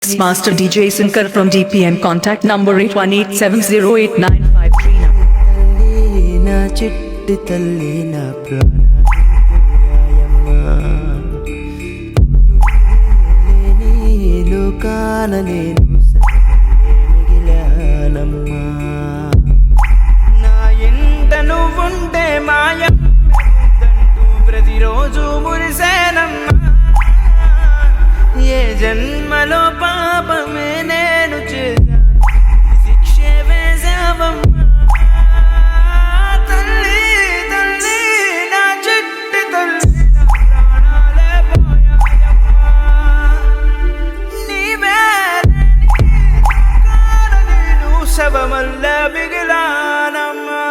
Mix Master DJ Sankar from DPM. Contact number 8187089539. తల్లి నా చిట్టి తల్లి నా ప్రాణాయమ్మా లేని లోకాన నేను మిగిలానమ్మా నా ఇంట నువ్వుంటే మాయమ్మంటూ ప్రతిరోజు మురిసేనమ్మా ఏ జన్మలో పాపమే నేను చేశాను శిక్షే వేసావమ్మా తల్లి తల్లి నా చిట్టి తల్లి నా ప్రాణాలే పోయాయమ్మా నీవే నేను శవమల్ల మిగిలానమ్మా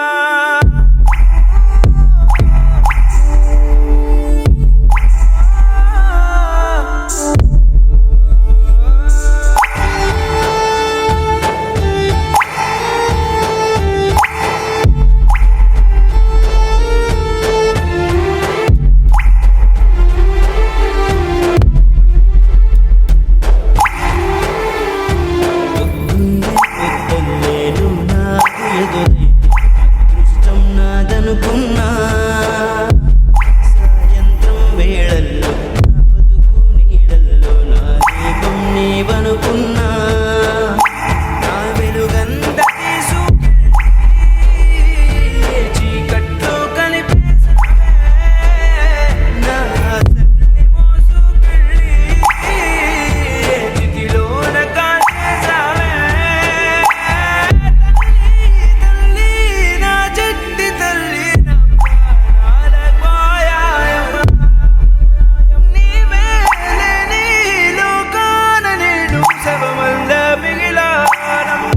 అదృష్టం నాదనుకున్నా సాయంత్రం వేళల్లో నా బతుకు నీడల్లో నా దీపం నీవనుకున్నా నా వెలుగంత తీసుకెళ్ళి చీకట్లో కలిపేసావే నా తల్లి మోసుకెళ్ళి చితిలోన కాల్చేసావే తల్లి నా చిట్టి తల్లి నా ప్రాణాలే పోయాయమ్మా నీవే లేని లోకాన నేను శవమల్ల మిగిలానమ్మా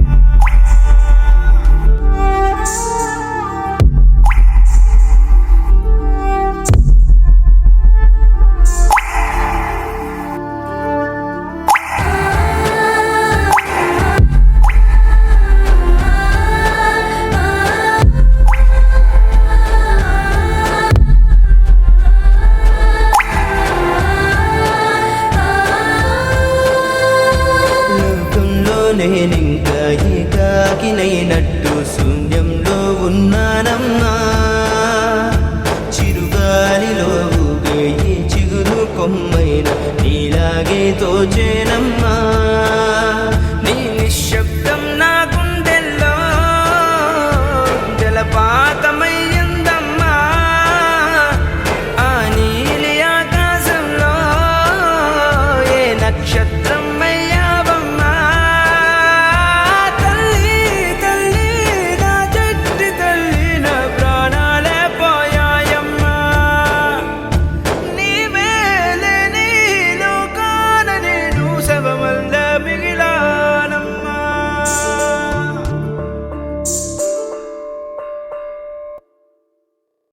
లోకంలో నేనింకా ఏకాకినైనట్టు శూన్యంలో ఉన్నానమ్మా చిరుగాలిలో ఊగే ఈ చిగురు కొమ్మైన నీలాగే తోచేనమ్మా